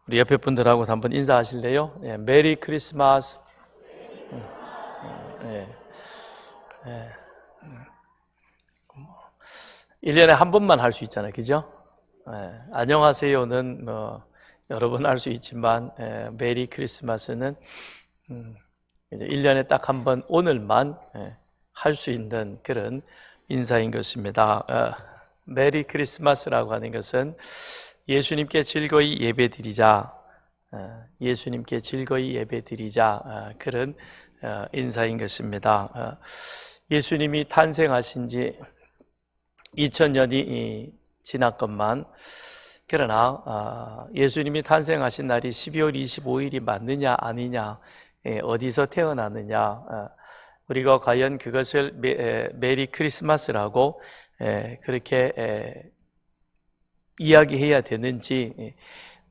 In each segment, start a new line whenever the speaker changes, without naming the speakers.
우리 옆에 분들하고 한번 인사하실래요? 메리 크리스마스. 1년에 한 번만 할 수 있잖아요, 그죠? 안녕하세요는 여러 번 할 수 있지만 메리 크리스마스는 이제 1년에 딱 한 번 오늘만 할 수 있는 그런 인사인 것입니다. 메리 크리스마스라고 하는 것은 예수님께 즐거이 예배드리자, 예수님께 즐거이 예배드리자 그런 인사인 것입니다. 예수님이 탄생하신 지 2000년이 지났건만 그러나 예수님이 탄생하신 날이 12월 25일이 맞느냐 아니냐, 어디서 태어났느냐, 우리가 과연 그것을 메리 크리스마스라고 그렇게 이야기해야 되는지,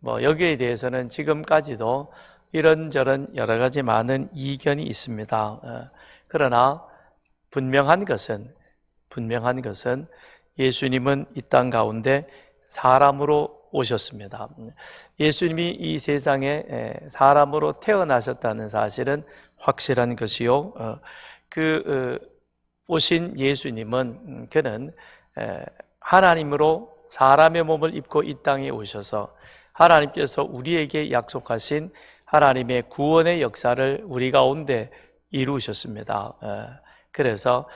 여기에 대해서는 지금까지도 이런저런 여러 가지 많은 이견이 있습니다. 그러나 분명한 것은 예수님은 이 땅 가운데 사람으로 오셨습니다. 예수님이 이 세상에 사람으로 태어나셨다는 사실은 확실한 것이요, 오신 예수님은 그는 하나님으로 사람의 몸을 입고 이 땅에 오셔서 하나님께서 우리에게 약속하신 하나님의 구원의 역사를 우리 가운데 이루셨습니다. 그래서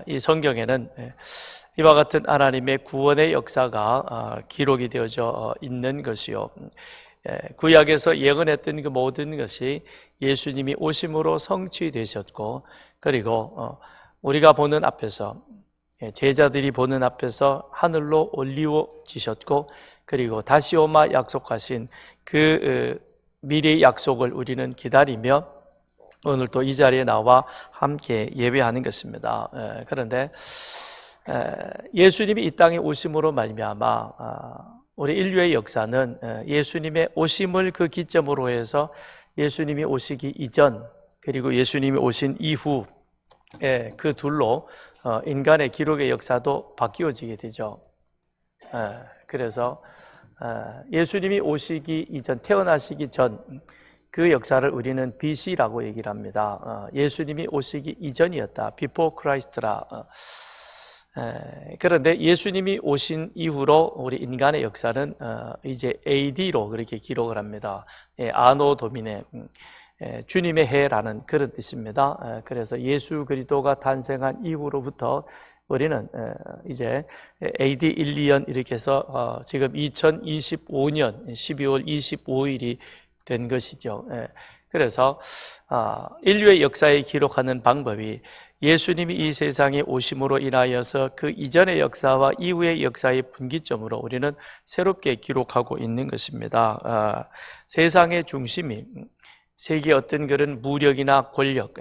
이 성경에는 이와 같은 하나님의 구원의 역사가 기록이 되어져 있는 것이요, 구약에서 예언했던 그 모든 것이 예수님이 오심으로 성취되셨고, 그리고 우리가 보는 앞에서, 제자들이 보는 앞에서 하늘로 올리워지셨고, 그리고 다시 오마 약속하신 그 미래의 약속을 우리는 기다리며 오늘 또 이 자리에 나와 함께 예배하는 것입니다. 그런데 예수님이 이 땅에 오심으로 말미암아 우리 인류의 역사는 예수님의 오심을 그 기점으로 해서 예수님이 오시기 이전 그리고 예수님이 오신 이후 그 둘로 인간의 기록의 역사도 바뀌어지게 되죠. 그래서 예수님이 오시기 이전, 태어나시기 전 그 역사를 우리는 BC라고 얘기를 합니다. 예수님이 오시기 이전이었다, Before Christ라. 그런데 예수님이 오신 이후로 우리 인간의 역사는 이제 AD로 그렇게 기록을 합니다. 아노 도미네, 주님의 해라는 그런 뜻입니다. 그래서 예수 그리스도가 탄생한 이후로부터 우리는 이제 AD 1, 2년 이렇게 해서 지금 2025년 12월 25일이 된 것이죠. 그래서 인류의 역사에 기록하는 방법이 예수님이 이 세상에 오심으로 인하여서 그 이전의 역사와 이후의 역사의 분기점으로 우리는 새롭게 기록하고 있는 것입니다. 세상의 중심이 세계 어떤 그런 무력이나 권력,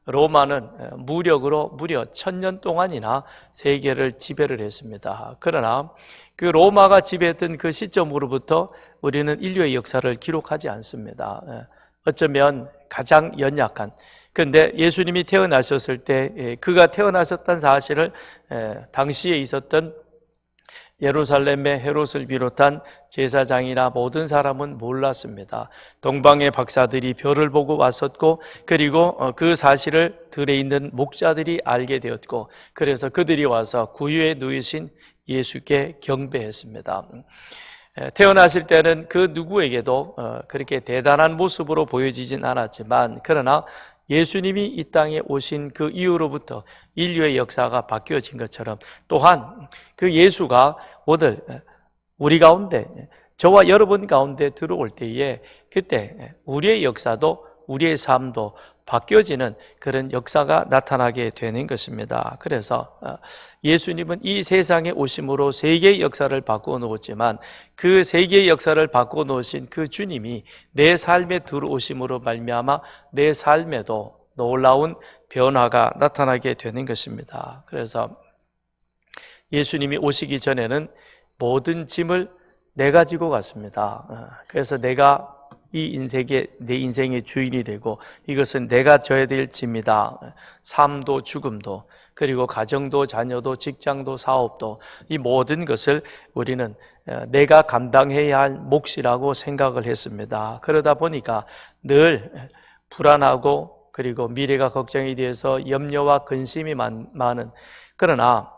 로마는 무력으로 무려 1000년 동안이나 세계를 지배를 했습니다. 그러나 그 로마가 지배했던 그 시점으로부터 우리는 인류의 역사를 기록하지 않습니다. 어쩌면 가장 연약한, 그런데 예수님이 태어나셨을 때 그가 태어나셨다는 사실을 당시에 있었던 예루살렘의 헤롯을 비롯한 제사장이나 모든 사람은 몰랐습니다. 동방의 박사들이 별을 보고 왔었고, 그리고 그 사실을 들에 있는 목자들이 알게 되었고, 그래서 그들이 와서 구유에 누이신 예수께 경배했습니다. 태어나실 때는 그 누구에게도 그렇게 대단한 모습으로 보여지진 않았지만, 그러나 예수님이 이 땅에 오신 그 이후로부터 인류의 역사가 바뀌어진 것처럼, 또한 그 예수가 오늘 우리 가운데, 저와 여러분 가운데 들어올 때에 그때 우리의 역사도, 우리의 삶도 바뀌어지는 그런 역사가 나타나게 되는 것입니다. 그래서 예수님은 이 세상에 오심으로 세계의 역사를 바꾸어 놓았지만, 그 세계의 역사를 바꾸어 놓으신 그 주님이 내 삶에 들어오심으로 말미암아 내 삶에도 놀라운 변화가 나타나게 되는 것입니다. 그래서 예수님이 오시기 전에는 모든 짐을 내가 지고 갔습니다. 그래서 내가 내 인생의 주인이 되고, 이것은 내가 져야 될 짐이다. 삶도 죽음도. 그리고 가정도, 자녀도, 직장도, 사업도, 이 모든 것을 우리는 내가 감당해야 할 몫이라고 생각을 했습니다. 그러다 보니까 늘 불안하고 그리고 미래가 걱정이 돼서 염려와 근심이 많은, 그러나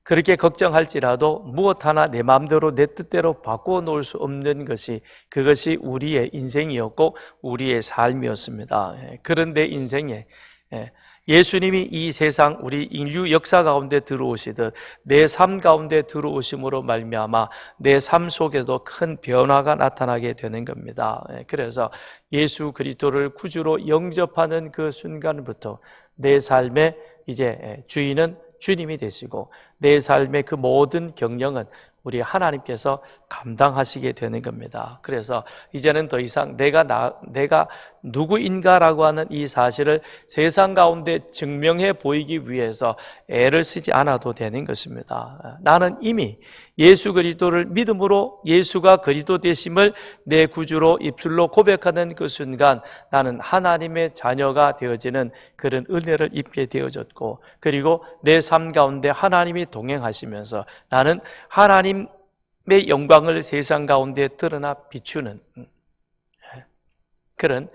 그렇게 걱정할지라도 무엇 하나 내 마음대로 내 뜻대로 바꾸어 놓을 수 없는 것이, 그것이 우리의 인생이었고 우리의 삶이었습니다. 그런데 인생에 예수님이 이 세상 우리 인류 역사 가운데 들어오시듯 내 삶 가운데 들어오심으로 말미암아 내 삶 속에도 큰 변화가 나타나게 되는 겁니다. 그래서 예수 그리스도를 구주로 영접하는 그 순간부터 내 삶의 이제 주인은 주님이 되시고 내 삶의 그 모든 경영은 우리 하나님께서 감당하시게 되는 겁니다. 그래서 이제는 더 이상 내가 누구인가라고 하는 이 사실을 세상 가운데 증명해 보이기 위해서 애를 쓰지 않아도 되는 것입니다. 나는 이미 예수 그리스도를 믿음으로 예수가 그리스도 되심을 내 구주로 입술로 고백하는 그 순간 나는 하나님의 자녀가 되어지는 그런 은혜를 입게 되어졌고, 그리고 내 삶 가운데 하나님이 동행하시면서 나는 하나님의 영광을 세상 가운데 드러나 비추는 그런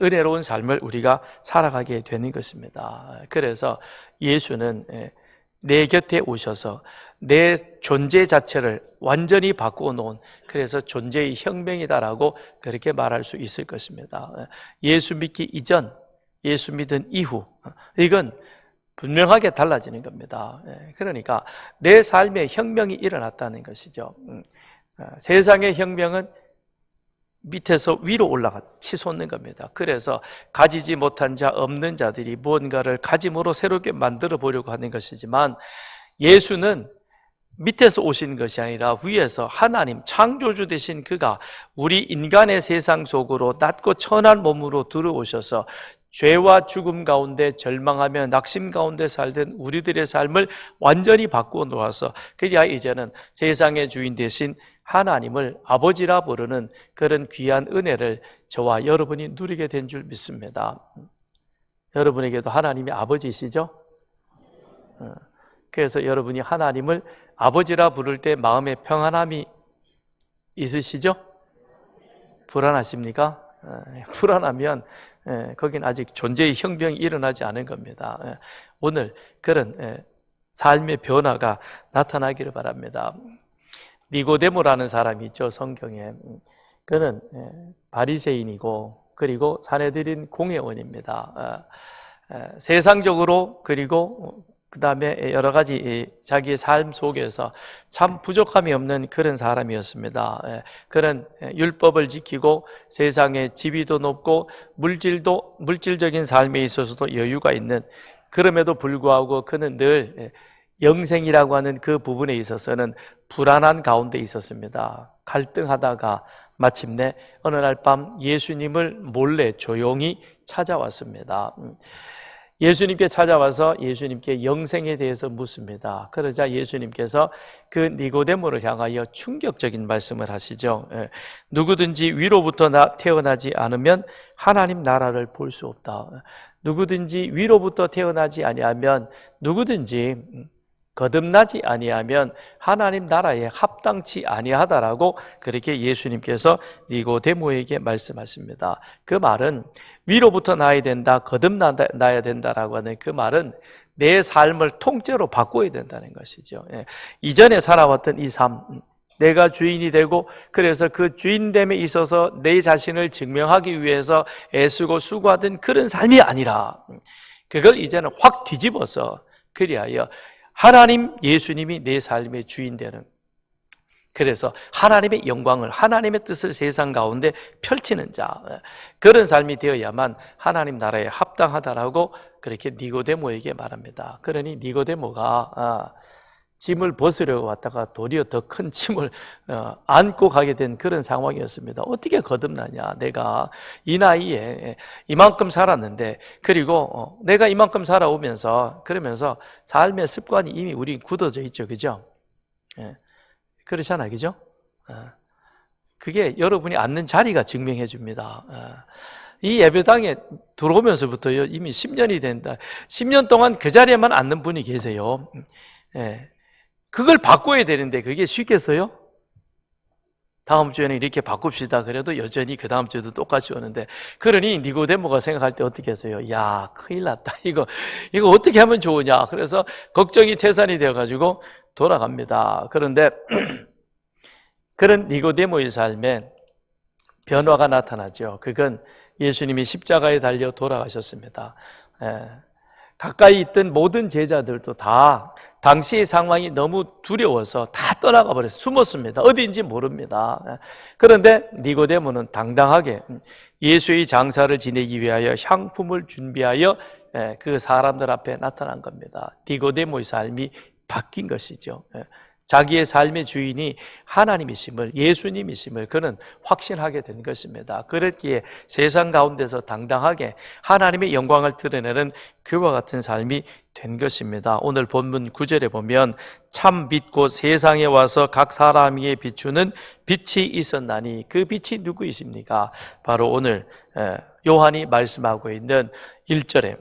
은혜로운 삶을 우리가 살아가게 되는 것입니다. 그래서 예수는 내 곁에 오셔서 내 존재 자체를 완전히 바꾸어 놓은, 그래서 존재의 혁명이다라고 그렇게 말할 수 있을 것입니다. 예수 믿기 이전, 예수 믿은 이후, 이건 분명하게 달라지는 겁니다. 그러니까 내 삶에 혁명이 일어났다는 것이죠. 세상의 혁명은 밑에서 위로 올라가 치솟는 겁니다. 그래서 가지지 못한 자, 없는 자들이 무언가를 가짐으로 새롭게 만들어 보려고 하는 것이지만, 예수는 밑에서 오신 것이 아니라 위에서 하나님 창조주 되신 그가 우리 인간의 세상 속으로 낮고 천한 몸으로 들어오셔서 죄와 죽음 가운데 절망하며 낙심 가운데 살던 우리들의 삶을 완전히 바꾸어 놓아서 그야 이제는 세상의 주인 되신 하나님을 아버지라 부르는 그런 귀한 은혜를 저와 여러분이 누리게 된 줄 믿습니다. 여러분에게도 하나님이 아버지시죠? 그래서 여러분이 하나님을 아버지라 부를 때 마음에 평안함이 있으시죠? 불안하십니까? 불안하면 거긴 아직 존재의 혁명이 일어나지 않은 겁니다. 오늘 그런 삶의 변화가 나타나기를 바랍니다. 니고데모라는 사람이 있죠, 성경에. 그는 바리새인이고 그리고 사내들인 공회원입니다. 세상적으로 그리고 그 다음에 여러 가지 자기의 삶 속에서 참 부족함이 없는 그런 사람이었습니다. 그런 율법을 지키고 세상에 지위도 높고 물질적인 삶에 있어서도 여유가 있는, 그럼에도 불구하고 그는 늘 영생이라고 하는 그 부분에 있어서는 불안한 가운데 있었습니다. 갈등하다가 마침내 어느 날 밤 예수님을 몰래 조용히 찾아왔습니다. 예수님께 찾아와서 예수님께 영생에 대해서 묻습니다. 그러자 예수님께서 그 니고데모를 향하여 충격적인 말씀을 하시죠. 누구든지 위로부터 태어나지 않으면 하나님 나라를 볼 수 없다. 누구든지 위로부터 태어나지 아니하면, 누구든지 거듭나지 아니하면 하나님 나라에 합당치 아니하다라고 그렇게 예수님께서 니고데모에게 말씀하십니다. 그 말은 위로부터 나야 된다, 거듭나야 된다라고 하는 그 말은 내 삶을 통째로 바꿔야 된다는 것이죠. 이전에 살아왔던 이 삶, 내가 주인이 되고 그래서 그 주인됨에 있어서 내 자신을 증명하기 위해서 애쓰고 수고하던 그런 삶이 아니라 그걸 이제는 확 뒤집어서 그리하여 하나님 예수님이 내 삶의 주인 되는, 그래서 하나님의 영광을, 하나님의 뜻을 세상 가운데 펼치는 자, 그런 삶이 되어야만 하나님 나라에 합당하다라고 그렇게 니고데모에게 말합니다. 그러니 니고데모가 짐을 벗으려고 왔다가 도리어 더 큰 짐을 안고 가게 된 그런 상황이었습니다. 어떻게 거듭나냐, 내가 이 나이에 이만큼 살았는데, 그리고 내가 이만큼 살아오면서 그러면서 삶의 습관이 이미 우리 굳어져 있죠, 그죠? 그렇잖아요, 그죠? 그게 여러분이 앉는 자리가 증명해 줍니다. 이 예배당에 들어오면서부터요, 이미 10년이 된다. 10년 동안 그 자리에만 앉는 분이 계세요. 예. 그걸 바꿔야 되는데 그게 쉽겠어요? 다음 주에는 이렇게 바꿉시다. 그래도 여전히 그 다음 주에도 똑같이 오는데, 그러니 니고데모가 생각할 때 어떻게 했어요? 야, 큰일 났다. 이거 어떻게 하면 좋으냐. 그래서 걱정이 태산이 되어가지고 돌아갑니다. 그런데 그런 니고데모의 삶에 변화가 나타나죠. 그건 예수님이 십자가에 달려 돌아가셨습니다. 가까이 있던 모든 제자들도 다 당시의 상황이 너무 두려워서 다 떠나가 버렸어요. 숨었습니다. 어디인지 모릅니다. 그런데 니고데모는 당당하게 예수의 장사를 지내기 위하여 향품을 준비하여 그 사람들 앞에 나타난 겁니다. 니고데모의 삶이 바뀐 것이죠. 자기의 삶의 주인이 하나님이심을, 예수님이심을 그는 확신하게 된 것입니다. 그랬기에 세상 가운데서 당당하게 하나님의 영광을 드러내는 그와 같은 삶이 된 것입니다. 오늘 본문 9절에 보면 참 빛 곧 세상에 와서 각 사람에게 비추는 빛이 있었나니, 그 빛이 누구이십니까? 바로 오늘 요한이 말씀하고 있는 1절에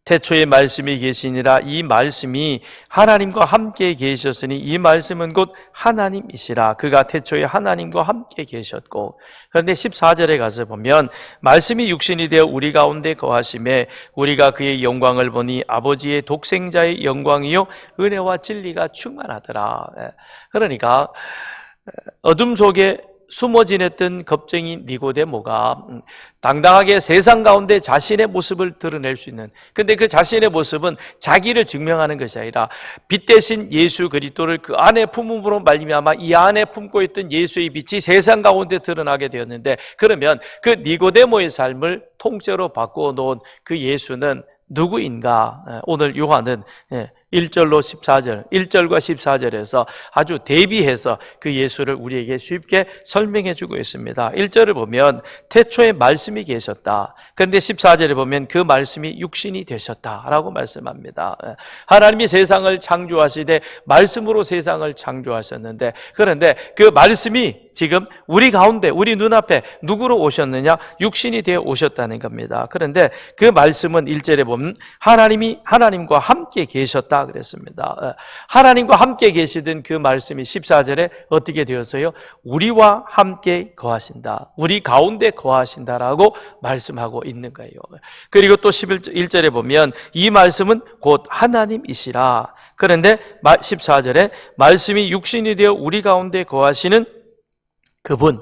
태초에 말씀이 계시니라, 이 말씀이 하나님과 함께 계셨으니 이 말씀은 곧 하나님이시라. 그가 태초에 하나님과 함께 계셨고. 그런데 14절에 가서 보면 말씀이 육신이 되어 우리 가운데 거하심에 우리가 그의 영광을 보니 아버지의 독생자의 영광이요 은혜와 진리가 충만하더라. 그러니까 어둠 속에 숨어 지냈던 겁쟁이 니고데모가 당당하게 세상 가운데 자신의 모습을 드러낼 수 있는, 근데 그 자신의 모습은 자기를 증명하는 것이 아니라 빛 대신 예수 그리스도를 그 안에 품음으로 말미암아 이 안에 품고 있던 예수의 빛이 세상 가운데 드러나게 되었는데, 그러면 그 니고데모의 삶을 통째로 바꾸어 놓은 그 예수는 누구인가? 오늘 요한은 1절로 14절, 1절과 14절에서 아주 대비해서 그 예수를 우리에게 쉽게 설명해 주고 있습니다. 1절을 보면 태초에 말씀이 계셨다. 그런데 14절에 보면 그 말씀이 육신이 되셨다라고 말씀합니다. 하나님이 세상을 창조하시되 말씀으로 세상을 창조하셨는데, 그런데 그 말씀이 지금 우리 가운데, 우리 눈앞에 누구로 오셨느냐? 육신이 되어 오셨다는 겁니다. 그런데 그 말씀은 1절에 보면 하나님과 함께 계셨다 그랬습니다. 하나님과 함께 계시던 그 말씀이 14절에 어떻게 되었어요? 우리와 함께 거하신다, 우리 가운데 거하신다라고 말씀하고 있는 거예요. 그리고 또 11절에 보면 이 말씀은 곧 하나님이시라. 그런데 14절에 말씀이 육신이 되어 우리 가운데 거하시는 그분,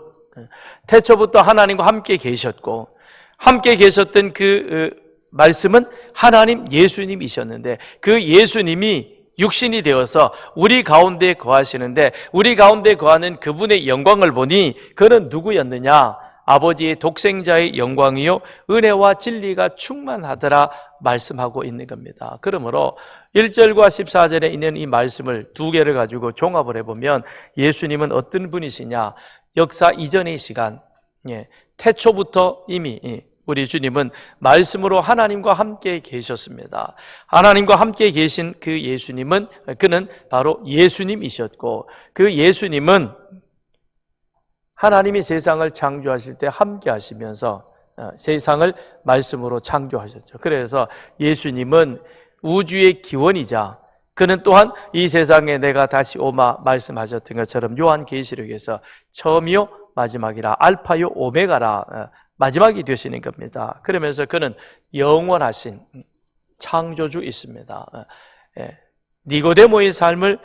태초부터 하나님과 함께 계셨고 함께 계셨던 그 말씀은 하나님 예수님이셨는데, 그 예수님이 육신이 되어서 우리 가운데 거하시는데, 우리 가운데 거하는 그분의 영광을 보니 그는 누구였느냐? 아버지의 독생자의 영광이요 은혜와 진리가 충만하더라 말씀하고 있는 겁니다. 그러므로 1절과 14절에 있는 이 말씀을 두 개를 가지고 종합을 해보면 예수님은 어떤 분이시냐? 역사 이전의 시간, 태초부터 이미 우리 주님은 말씀으로 하나님과 함께 계셨습니다. 하나님과 함께 계신 그 예수님은, 그는 바로 예수님이셨고, 그 예수님은 하나님이 세상을 창조하실 때 함께 하시면서 세상을 말씀으로 창조하셨죠. 그래서 예수님은 우주의 기원이자, 그는 또한 이 세상에 내가 다시 오마 말씀하셨던 것처럼 요한계시록에서 처음이요 마지막이라, 알파요 오메가라, 마지막이 되시는 겁니다. 그러면서 그는 영원하신 창조주 있습니다. 니고데모의 삶을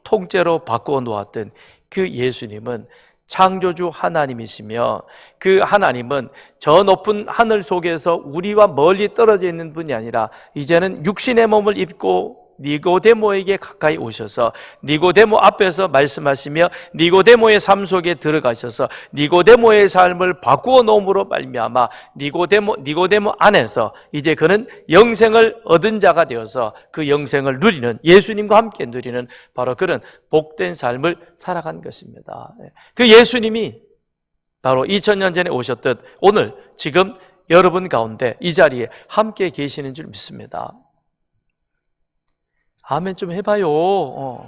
통째로 바꾸어 놓았던 그 예수님은 창조주 하나님이시며, 그 하나님은 저 높은 하늘 속에서 우리와 멀리 떨어져 있는 분이 아니라 이제는 육신의 몸을 입고 니고데모에게 가까이 오셔서 니고데모 앞에서 말씀하시며 니고데모의 삶 속에 들어가셔서 니고데모의 삶을 바꾸어 놓음으로 말미암아 니고데모 안에서 이제 그는 영생을 얻은 자가 되어서 그 영생을 누리는, 예수님과 함께 누리는 바로 그런 복된 삶을 살아간 것입니다. 그 예수님이 바로 2000년 전에 오셨듯 오늘 지금 여러분 가운데 이 자리에 함께 계시는 줄 믿습니다. 아멘 좀 해봐요.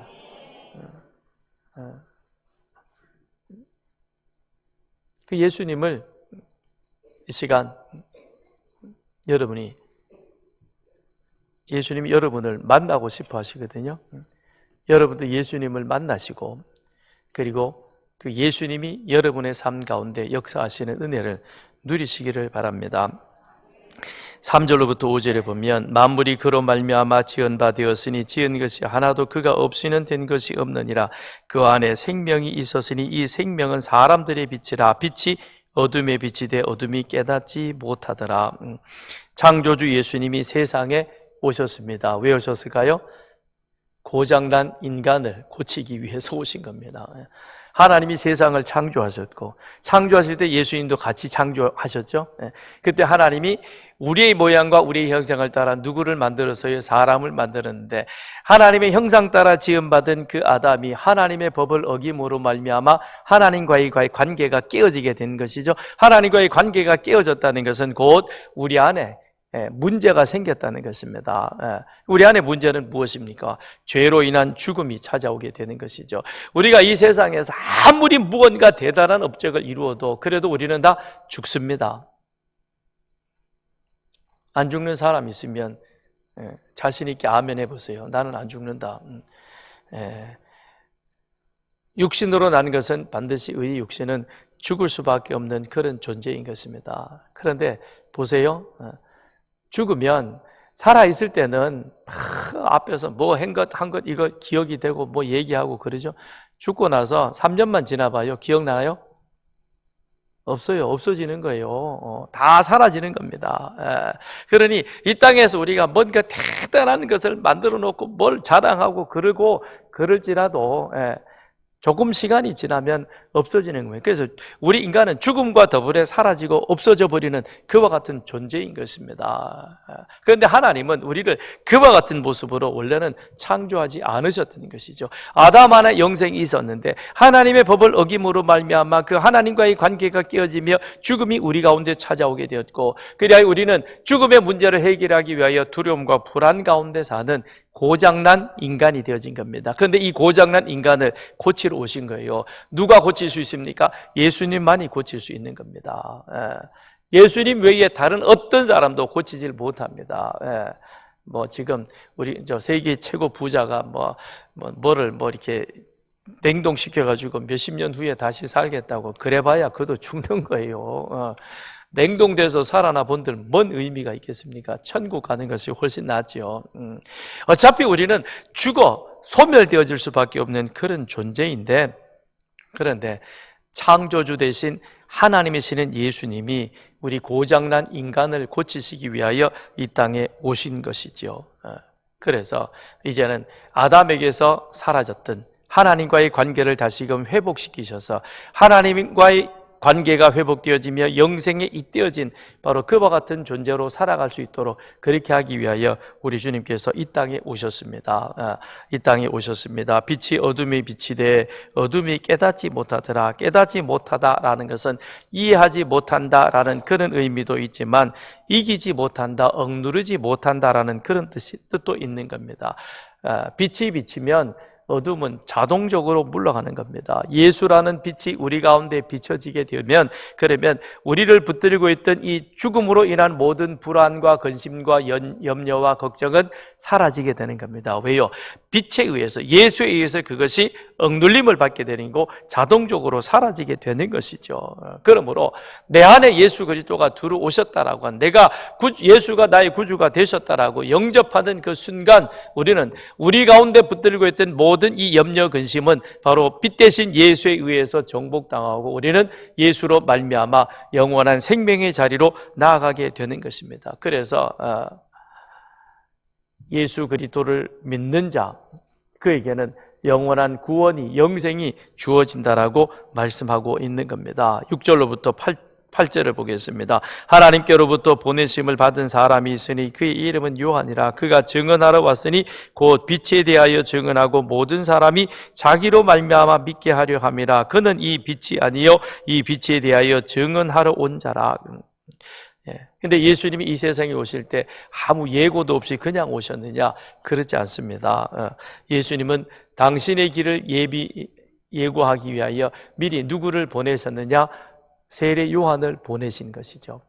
그 예수님을 이 시간 예수님이 여러분을 만나고 싶어 하시거든요. 여러분도 예수님을 만나시고, 그리고 그 예수님이 여러분의 삶 가운데 역사하시는 은혜를 누리시기를 바랍니다. 3절로부터 5절에 보면 만물이 그로 말미암아 지은 바 되었으니 지은 것이 하나도 그가 없이는 된 것이 없느니라. 그 안에 생명이 있었으니 이 생명은 사람들의 빛이라. 빛이 어둠의 빛이 돼 어둠이 깨닫지 못하더라. 창조주 예수님이 세상에 오셨습니다. 왜 오셨을까요? 고장난 인간을 고치기 위해서 오신 겁니다. 하나님이 세상을 창조하셨고, 창조하실 때 예수님도 같이 창조하셨죠. 그때 하나님이 우리의 모양과 우리의 형상을 따라 누구를 만들어서요? 사람을 만들었는데, 하나님의 형상 따라 지음받은 그 아담이 하나님의 법을 어김으로 말미암아 하나님과의 관계가 깨어지게 된 것이죠. 하나님과의 관계가 깨어졌다는 것은 곧 우리 안에 문제가 생겼다는 것입니다. 우리 안에 문제는 무엇입니까? 죄로 인한 죽음이 찾아오게 되는 것이죠. 우리가 이 세상에서 아무리 무언가 대단한 업적을 이루어도 그래도 우리는 다 죽습니다. 안 죽는 사람 있으면 자신 있게 아멘 해보세요. 나는 안 죽는다. 육신으로 난 것은 반드시 의 육신은 죽을 수밖에 없는 그런 존재인 것입니다. 그런데 보세요. 죽으면 살아있을 때는 앞에서 뭐 한 것 이거 기억이 되고 뭐 얘기하고 그러죠. 죽고 나서 3년만 지나봐요. 기억나요? 없어요. 없어지는 거예요. 다 사라지는 겁니다. 그러니 이 땅에서 우리가 뭔가 대단한 것을 만들어 놓고 뭘 자랑하고 그럴지라도 조금 시간이 지나면 없어지는 거예요. 그래서 우리 인간은 죽음과 더불어 사라지고 없어져 버리는 그와 같은 존재인 것입니다. 그런데 하나님은 우리를 그와 같은 모습으로 원래는 창조하지 않으셨던 것이죠. 아담 안에 영생이 있었는데 하나님의 법을 어김으로 말미암아 그 하나님과의 관계가 깨어지며 죽음이 우리 가운데 찾아오게 되었고, 그리하여 우리는 죽음의 문제를 해결하기 위하여 두려움과 불안 가운데 사는 고장난 인간이 되어진 겁니다. 그런데 이 고장난 인간을 고치러 오신 거예요. 누가 고칠 수 있습니까? 예수님만이 고칠 수 있는 겁니다. 예수님 외에 다른 어떤 사람도 고치질 못합니다. 뭐 지금 우리 세계 최고 부자가 뭐를 이렇게 냉동시켜가지고 몇십 년 후에 다시 살겠다고 그래봐야 그도 죽는 거예요. 냉동돼서 살아나 본들 뭔 의미가 있겠습니까? 천국 가는 것이 훨씬 낫죠. 어차피 우리는 죽어 소멸되어질 수밖에 없는 그런 존재인데, 그런데 창조주 대신 하나님이시는 예수님이 우리 고장난 인간을 고치시기 위하여 이 땅에 오신 것이죠. 그래서 이제는 아담에게서 사라졌던 하나님과의 관계를 다시금 회복시키셔서 하나님과의 관계가 회복되어지며 영생에 잇대어진 바로 그와 같은 존재로 살아갈 수 있도록 그렇게 하기 위하여 우리 주님께서 이 땅에 오셨습니다. 이 땅에 오셨습니다. 빛이 어둠의 빛이 돼 어둠이 깨닫지 못하더라. 깨닫지 못하다라는 것은 이해하지 못한다라는 그런 의미도 있지만 이기지 못한다, 억누르지 못한다라는 그런 뜻도 있는 겁니다. 빛이 비치면 어둠은 자동적으로 물러가는 겁니다. 예수라는 빛이 우리 가운데 비춰지게 되면, 그러면 우리를 붙들고 있던 이 죽음으로 인한 모든 불안과 근심과 염려와 걱정은 사라지게 되는 겁니다. 왜요? 빛에 의해서, 예수에 의해서 그것이 억눌림을 받게 되는 거고 자동적으로 사라지게 되는 것이죠. 그러므로 내 안에 예수 그리스도가 들어오셨다라고 한, 내가 예수가 나의 구주가 되셨다라고 영접하는 그 순간 우리는 우리 가운데 붙들고 있던 모든 이 염려 근심은 바로 빛 대신 예수에 의해서 정복당하고 우리는 예수로 말미암아 영원한 생명의 자리로 나아가게 되는 것입니다. 그래서 예수 그리스도를 믿는 자, 그에게는 영원한 구원이, 영생이 주어진다라고 말씀하고 있는 겁니다. 6절로부터 8절을 보겠습니다. 하나님께로부터 보내심을 받은 사람이 있으니 그의 이름은 요한이라. 그가 증언하러 왔으니 곧 빛에 대하여 증언하고 모든 사람이 자기로 말미암아 믿게 하려 함이라. 그는 이 빛이 아니요 이 빛에 대하여 증언하러 온 자라. 근데 예수님이 이 세상에 오실 때 아무 예고도 없이 그냥 오셨느냐? 그렇지 않습니다. 예수님은 당신의 길을 예고하기 위하여 미리 누구를 보내셨느냐? 세례 요한을 보내신 것이죠.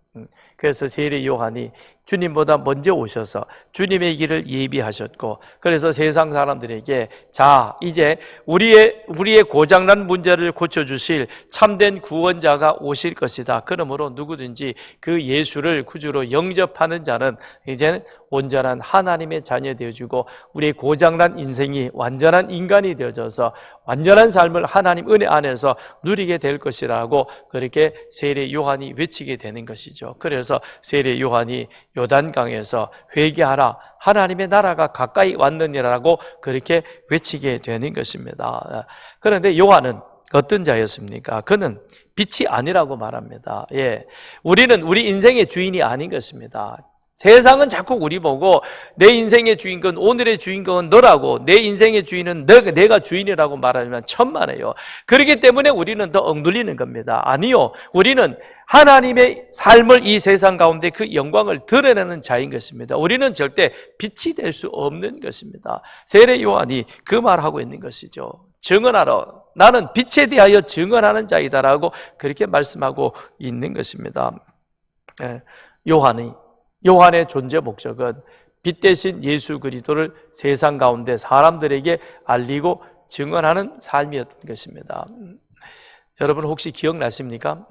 그래서 세례 요한이 주님보다 먼저 오셔서 주님의 길을 예비하셨고, 그래서 세상 사람들에게 자, 이제 우리의 고장난 문제를 고쳐주실 참된 구원자가 오실 것이다. 그러므로 누구든지 그 예수를 구주로 영접하는 자는 이제는 온전한 하나님의 자녀 되어주고, 우리의 고장난 인생이 완전한 인간이 되어져서 완전한 삶을 하나님 은혜 안에서 누리게 될 것이라고 그렇게 세례 요한이 외치게 되는 것이죠. 그래서 세례 요한이 요단강에서 회개하라, 하나님의 나라가 가까이 왔느니라고 그렇게 외치게 되는 것입니다. 그런데 요한은 어떤 자였습니까? 그는 빛이 아니라고 말합니다. 우리는 우리 인생의 주인이 아닌 것입니다. 세상은 자꾸 우리 보고 내 인생의 주인공, 오늘의 주인공은 너라고, 내 인생의 주인은 내가 주인이라고 말하면 천만에요. 그렇기 때문에 우리는 더 억눌리는 겁니다. 아니요, 우리는 하나님의 삶을 이 세상 가운데 그 영광을 드러내는 자인 것입니다. 우리는 절대 빛이 될 수 없는 것입니다. 세례 요한이 그 말하고 있는 것이죠. 증언하라, 나는 빛에 대하여 증언하는 자이다라고 그렇게 말씀하고 있는 것입니다. 요한의 존재 목적은 빛 대신 예수 그리스도를 세상 가운데 사람들에게 알리고 증언하는 삶이었던 것입니다. 여러분 혹시 기억나십니까?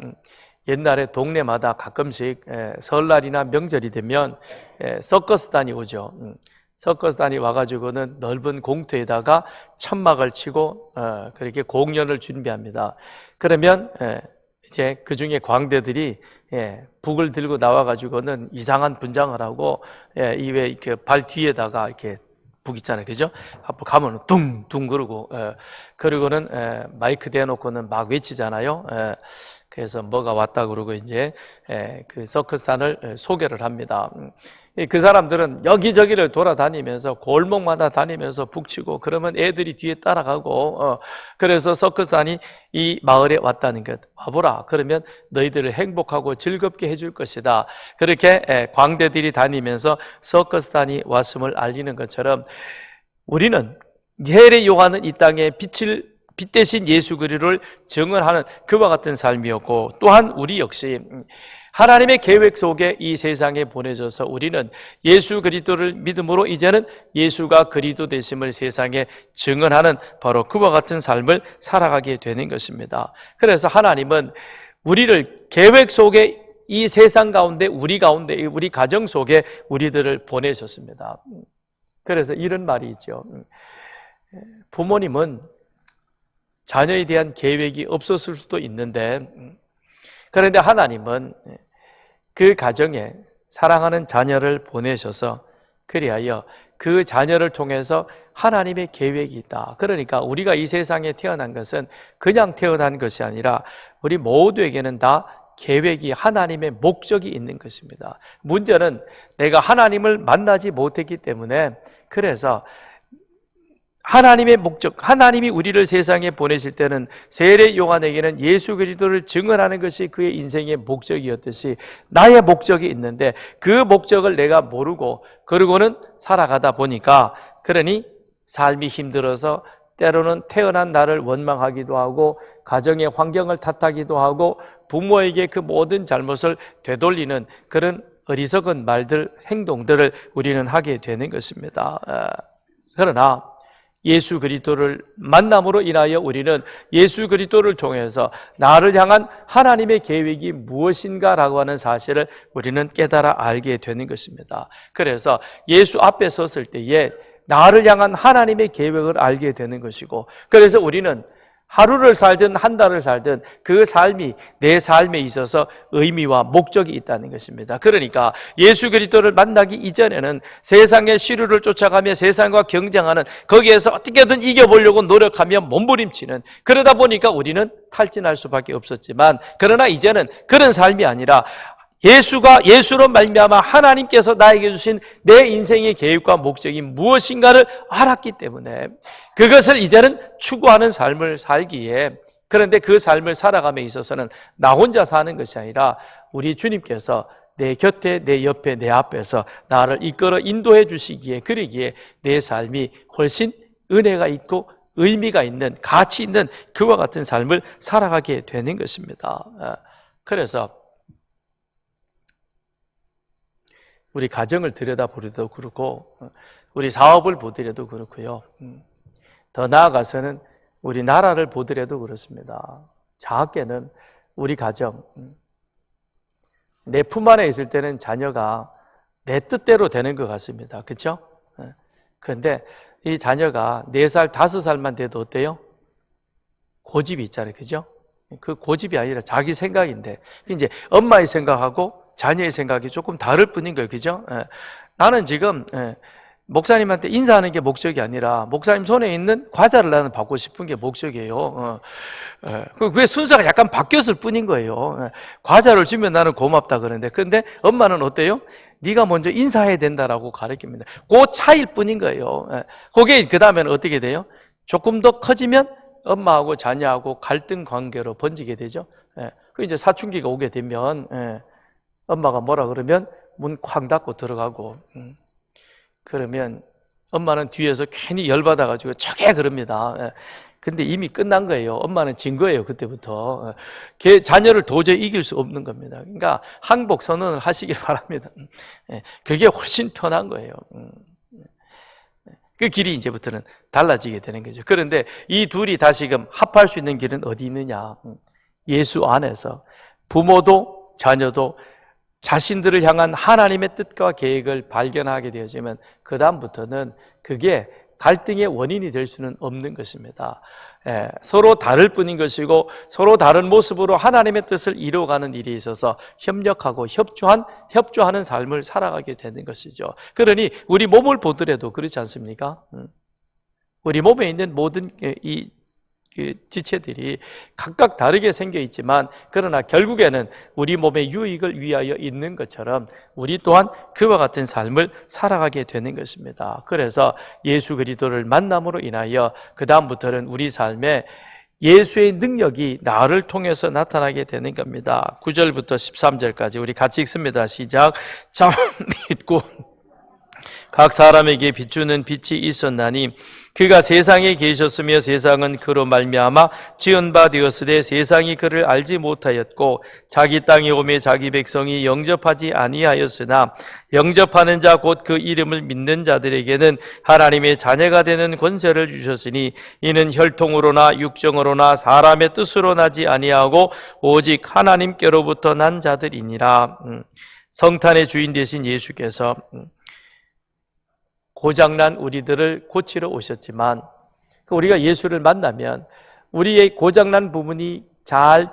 옛날에 동네마다 가끔씩 설날이나 명절이 되면 서커스단이 오죠. 서커스단이 와가지고는 넓은 공터에다가 천막을 치고 그렇게 공연을 준비합니다. 그러면 이제 그 중에 광대들이 북을 들고 나와가지고는 이상한 분장을 하고, 이 왜 이렇게 발 뒤에다가 이렇게 북 있잖아요, 그죠? 앞으로 가면은 둥둥 그러고, 그리고는 마이크 대놓고는 막 외치잖아요. 그래서 뭐가 왔다 그러고 이제 그 서커스단을 소개를 합니다. 그 사람들은 여기저기를 돌아다니면서 골목마다 다니면서 북치고, 그러면 애들이 뒤에 따라가고, 그래서 서커스단이 이 마을에 왔다는 것, 와보라, 그러면 너희들을 행복하고 즐겁게 해줄 것이다. 그렇게 광대들이 다니면서 서커스단이 왔음을 알리는 것처럼 우리는, 세례 요한은 이 땅에 빛 대신 예수 그리스도를 증언하는 그와 같은 삶이었고, 또한 우리 역시 하나님의 계획 속에 이 세상에 보내져서 우리는 예수 그리스도를 믿음으로 이제는 예수가 그리스도 되심을 세상에 증언하는 바로 그와 같은 삶을 살아가게 되는 것입니다. 그래서 하나님은 우리를 계획 속에 이 세상 가운데, 우리 가정 속에 우리들을 보내셨습니다. 그래서 이런 말이 있죠. 부모님은 자녀에 대한 계획이 없었을 수도 있는데, 그런데 하나님은 그 가정에 사랑하는 자녀를 보내셔서 그리하여 그 자녀를 통해서 하나님의 계획이 있다. 그러니까 우리가 이 세상에 태어난 것은 그냥 태어난 것이 아니라 우리 모두에게는 다 계획이, 하나님의 목적이 있는 것입니다. 문제는 내가 하나님을 만나지 못했기 때문에, 그래서 하나님의 목적, 하나님이 우리를 세상에 보내실 때는 세례 요한에게는 예수 그리스도를 증언하는 것이 그의 인생의 목적이었듯이 나의 목적이 있는데 그 목적을 내가 모르고 그러고는 살아가다 보니까, 그러니 삶이 힘들어서 때로는 태어난 나를 원망하기도 하고 가정의 환경을 탓하기도 하고 부모에게 그 모든 잘못을 되돌리는 그런 어리석은 말들, 행동들을 우리는 하게 되는 것입니다. 그러나 예수 그리스도를 만남으로 인하여 우리는 예수 그리스도를 통해서 나를 향한 하나님의 계획이 무엇인가라고 하는 사실을 우리는 깨달아 알게 되는 것입니다. 그래서 예수 앞에 섰을 때에 나를 향한 하나님의 계획을 알게 되는 것이고, 그래서 우리는 하루를 살든 한 달을 살든 그 삶이 내 삶에 있어서 의미와 목적이 있다는 것입니다. 그러니까 예수 그리스도를 만나기 이전에는 세상의 시류를 쫓아가며 세상과 경쟁하는, 거기에서 어떻게든 이겨보려고 노력하며 몸부림치는, 그러다 보니까 우리는 탈진할 수밖에 없었지만, 그러나 이제는 그런 삶이 아니라 예수로 말미암아 하나님께서 나에게 주신 내 인생의 계획과 목적이 무엇인가를 알았기 때문에 그것을 이제는 추구하는 삶을 살기에, 그런데 그 삶을 살아감에 있어서는 나 혼자 사는 것이 아니라 우리 주님께서 내 곁에, 내 옆에, 내 앞에서 나를 이끌어 인도해 주시기에, 그러기에 내 삶이 훨씬 은혜가 있고 의미가 있는, 가치 있는 그와 같은 삶을 살아가게 되는 것입니다. 그래서 우리 가정을 들여다보려도 그렇고 우리 사업을 보더라도 그렇고요. 더 나아가서는 우리 나라를 보더라도 그렇습니다. 작게는 우리 가정, 내 품 안에 있을 때는 자녀가 내 뜻대로 되는 것 같습니다. 그렇죠? 그런데 이 자녀가 4살, 5살만 돼도 어때요? 고집이 있잖아요. 그죠? 그 고집이 아니라 자기 생각인데, 이제 엄마의 생각하고 자녀의 생각이 조금 다를 뿐인 거예요. 그죠? 나는 지금 목사님한테 인사하는 게 목적이 아니라 목사님 손에 있는 과자를 나는 받고 싶은 게 목적이에요. 그게 순서가 약간 바뀌었을 뿐인 거예요. 과자를 주면 나는 고맙다 그러는데, 근데 엄마는 어때요? 네가 먼저 인사해야 된다라고 가르칩니다. 그 차이일 뿐인 거예요. 그게 그 다음에는 어떻게 돼요? 조금 더 커지면 엄마하고 자녀하고 갈등 관계로 번지게 되죠. 그 이제 사춘기가 오게 되면 엄마가 뭐라 그러면 문 쾅 닫고 들어가고, 그러면 엄마는 뒤에서 괜히 열받아가지고 저게 그럽니다. 근데 이미 끝난 거예요. 엄마는 진 거예요. 그때부터. 자녀를 도저히 이길 수 없는 겁니다. 그러니까 항복 선언을 하시길 바랍니다. 그게 훨씬 편한 거예요. 그 길이 이제부터는 달라지게 되는 거죠. 그런데 이 둘이 다시금 합할 수 있는 길은 어디 있느냐? 예수 안에서 부모도 자녀도 자신들을 향한 하나님의 뜻과 계획을 발견하게 되어지면 그 다음부터는 그게 갈등의 원인이 될 수는 없는 것입니다. 서로 다를 뿐인 것이고 서로 다른 모습으로 하나님의 뜻을 이루어가는 일에 있어서 협력하고 협조하는 삶을 살아가게 되는 것이죠. 그러니 우리 몸을 보더라도 그렇지 않습니까? 우리 몸에 있는 모든 이 지체들이 각각 다르게 생겨 있지만 그러나 결국에는 우리 몸의 유익을 위하여 있는 것처럼 우리 또한 그와 같은 삶을 살아가게 되는 것입니다. 그래서 예수 그리스도를 만남으로 인하여 그 다음부터는 우리 삶에 예수의 능력이 나를 통해서 나타나게 되는 겁니다. 9절부터 13절까지 우리 같이 읽습니다. 시작. 참 믿고 각 사람에게 비추는 빛이 있었나니 그가 세상에 계셨으며 세상은 그로 말미암아 지은 바 되었으되 세상이 그를 알지 못하였고 자기 땅에 오매 자기 백성이 영접하지 아니하였으나 영접하는 자 곧 그 이름을 믿는 자들에게는 하나님의 자녀가 되는 권세를 주셨으니 이는 혈통으로나 육정으로나 사람의 뜻으로 나지 아니하고 오직 하나님께로부터 난 자들이니라. 성탄의 주인 되신 예수께서 고장난 우리들을 고치러 오셨지만 우리가 예수를 만나면 우리의 고장난 부분이 잘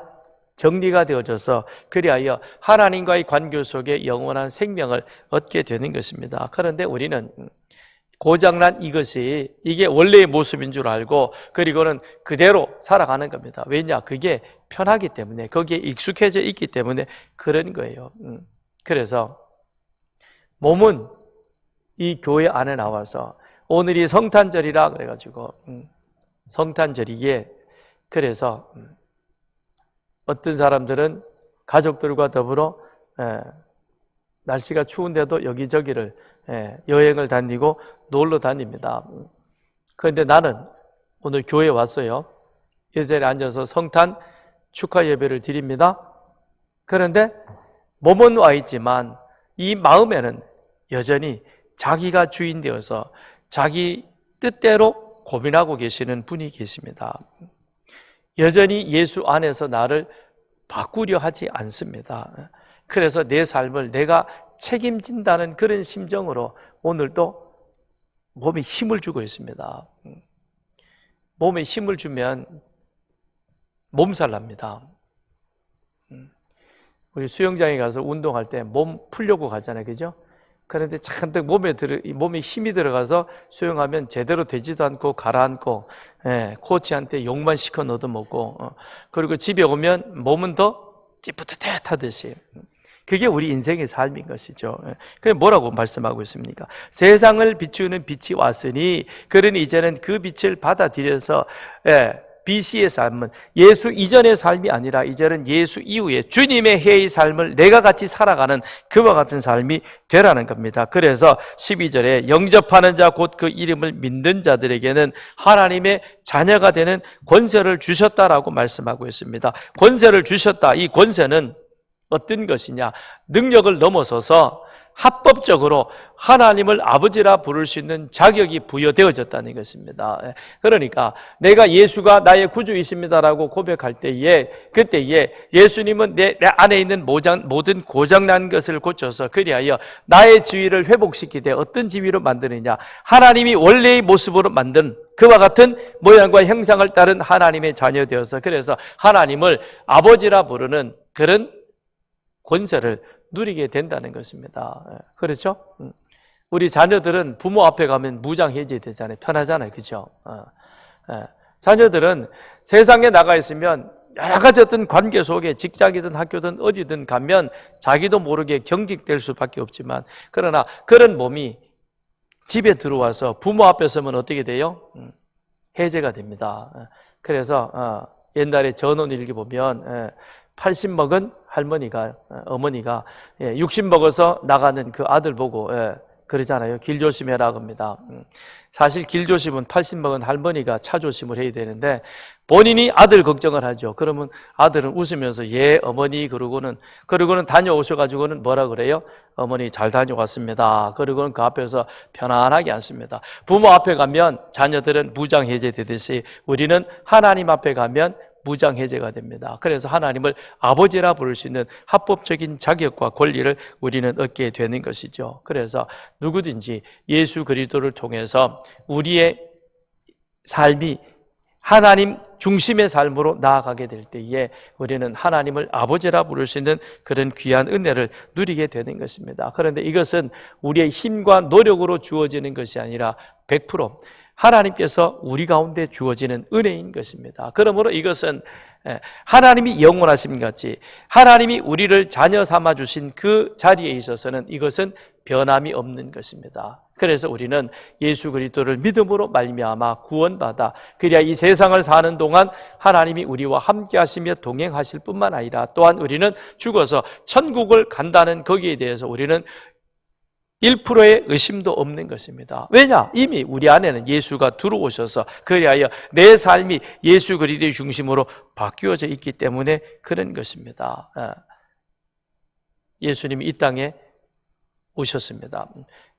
정리가 되어져서 그리하여 하나님과의 관계 속에 영원한 생명을 얻게 되는 것입니다. 그런데 우리는 고장난 이게 원래의 모습인 줄 알고 그리고는 그대로 살아가는 겁니다. 왜냐? 그게 편하기 때문에 거기에 익숙해져 있기 때문에 그런 거예요. 그래서 몸은 이 교회 안에 나와서 오늘이 성탄절이라 그래가지고 성탄절이기에 그래서 어떤 사람들은 가족들과 더불어 날씨가 추운데도 여기저기를 여행을 다니고 놀러 다닙니다. 그런데 나는 오늘 교회에 왔어요. 이 자리에 앉아서 성탄 축하 예배를 드립니다. 그런데 몸은 와 있지만 이 마음에는 여전히 자기가 주인 되어서 자기 뜻대로 고민하고 계시는 분이 계십니다. 여전히 예수 안에서 나를 바꾸려 하지 않습니다. 그래서 내 삶을 내가 책임진다는 그런 심정으로 오늘도 몸에 힘을 주고 있습니다. 몸에 힘을 주면 몸살 납니다. 우리 수영장에 가서 운동할 때 몸 풀려고 가잖아요. 그죠? 그런데 잔뜩 몸에 힘이 들어가서 수영하면 제대로 되지도 않고 가라앉고, 코치한테 욕만 시켜 얻어먹고, 그리고 집에 오면 몸은 더 찌뿌듯하듯이. 그게 우리 인생의 삶인 것이죠. 그게 뭐라고 말씀하고 있습니까? 세상을 비추는 빛이 왔으니, 그러니 이제는 그 빛을 받아들여서, BC의 삶은 예수 이전의 삶이 아니라 이제는 예수 이후의 주님의 해의 삶을 내가 같이 살아가는 그와 같은 삶이 되라는 겁니다. 그래서 12절에 영접하는 자 곧 그 이름을 믿는 자들에게는 하나님의 자녀가 되는 권세를 주셨다라고 말씀하고 있습니다. 권세를 주셨다. 이 권세는 어떤 것이냐? 능력을 넘어서서 합법적으로 하나님을 아버지라 부를 수 있는 자격이 부여되어졌다는 것입니다. 그러니까 내가 예수가 나의 구주이십니다라고 고백할 때에 그때에 예수님은 내 안에 있는 모든 고장난 것을 고쳐서 그리하여 나의 지위를 회복시키되 어떤 지위로 만드느냐, 하나님이 원래의 모습으로 만든 그와 같은 모양과 형상을 따른 하나님의 자녀 되어서 그래서 하나님을 아버지라 부르는 그런 권세를 누리게 된다는 것입니다. 그렇죠? 우리 자녀들은 부모 앞에 가면 무장해제 되잖아요. 편하잖아요. 그렇죠? 자녀들은 세상에 나가 있으면 여러 가지 어떤 관계 속에 직장이든 학교든 어디든 가면 자기도 모르게 경직될 수밖에 없지만 그러나 그런 몸이 집에 들어와서 부모 앞에 서면 어떻게 돼요? 해제가 됩니다. 그래서 옛날에 전원일기 보면 80 먹은 어머니가 60 먹어서 나가는 그 아들 보고 그러잖아요. 길 조심해라 겁니다. 사실 길 조심은 80 먹은 할머니가 차 조심을 해야 되는데 본인이 아들 걱정을 하죠. 그러면 아들은 웃으면서 예 어머니 그러고는 다녀오셔가지고는 뭐라 그래요? 어머니 잘 다녀왔습니다. 그리고는 그 앞에서 편안하게 앉습니다. 부모 앞에 가면 자녀들은 무장해제 되듯이 우리는 하나님 앞에 가면 무장해제가 됩니다. 그래서 하나님을 아버지라 부를 수 있는 합법적인 자격과 권리를 우리는 얻게 되는 것이죠. 그래서 누구든지 예수 그리스도를 통해서 우리의 삶이 하나님 중심의 삶으로 나아가게 될 때에 우리는 하나님을 아버지라 부를 수 있는 그런 귀한 은혜를 누리게 되는 것입니다. 그런데 이것은 우리의 힘과 노력으로 주어지는 것이 아니라 100% 하나님께서 우리 가운데 주어지는 은혜인 것입니다. 그러므로 이것은 하나님이 영원하심 같이 하나님이 우리를 자녀 삼아 주신 그 자리에 있어서는 이것은 변함이 없는 것입니다. 그래서 우리는 예수 그리스도를 믿음으로 말미암아 구원받아 그래야 이 세상을 사는 동안 하나님이 우리와 함께 하시며 동행하실 뿐만 아니라 또한 우리는 죽어서 천국을 간다는 거기에 대해서 우리는 1%의 의심도 없는 것입니다. 왜냐? 이미 우리 안에는 예수가 들어오셔서 그리하여 내 삶이 예수 그리스도의 중심으로 바뀌어져 있기 때문에 그런 것입니다. 예수님이 이 땅에 오셨습니다.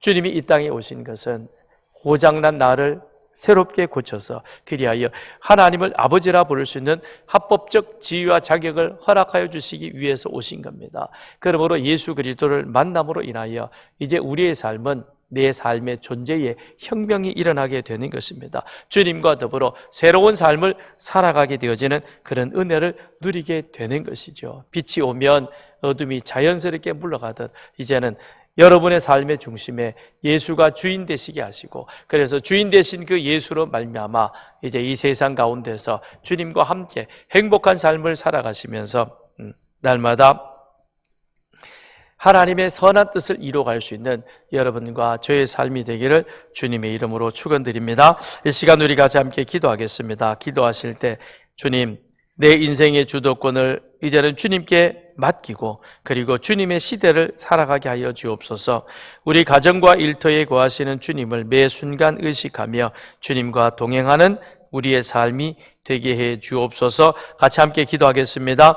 주님이 이 땅에 오신 것은 고장난 나를 새롭게 고쳐서 그리하여 하나님을 아버지라 부를 수 있는 합법적 지위와 자격을 허락하여 주시기 위해서 오신 겁니다. 그러므로 예수 그리스도를 만남으로 인하여 이제 우리의 삶은 내 삶의 존재에 혁명이 일어나게 되는 것입니다. 주님과 더불어 새로운 삶을 살아가게 되어지는 그런 은혜를 누리게 되는 것이죠. 빛이 오면 어둠이 자연스럽게 물러가듯 이제는 여러분의 삶의 중심에 예수가 주인 되시게 하시고 그래서 주인 되신 그 예수로 말미암아 이제 이 세상 가운데서 주님과 함께 행복한 삶을 살아가시면서 날마다 하나님의 선한 뜻을 이루어갈 수 있는 여러분과 저의 삶이 되기를 주님의 이름으로 축원드립니다. 이 시간 우리 같이 함께 기도하겠습니다. 기도하실 때 주님 내 인생의 주도권을 이제는 주님께 맡기고 그리고 주님의 시대를 살아가게 하여 주옵소서. 우리 가정과 일터에 거하시는 주님을 매 순간 의식하며 주님과 동행하는 우리의 삶이 되게 해 주옵소서. 같이 함께 기도하겠습니다.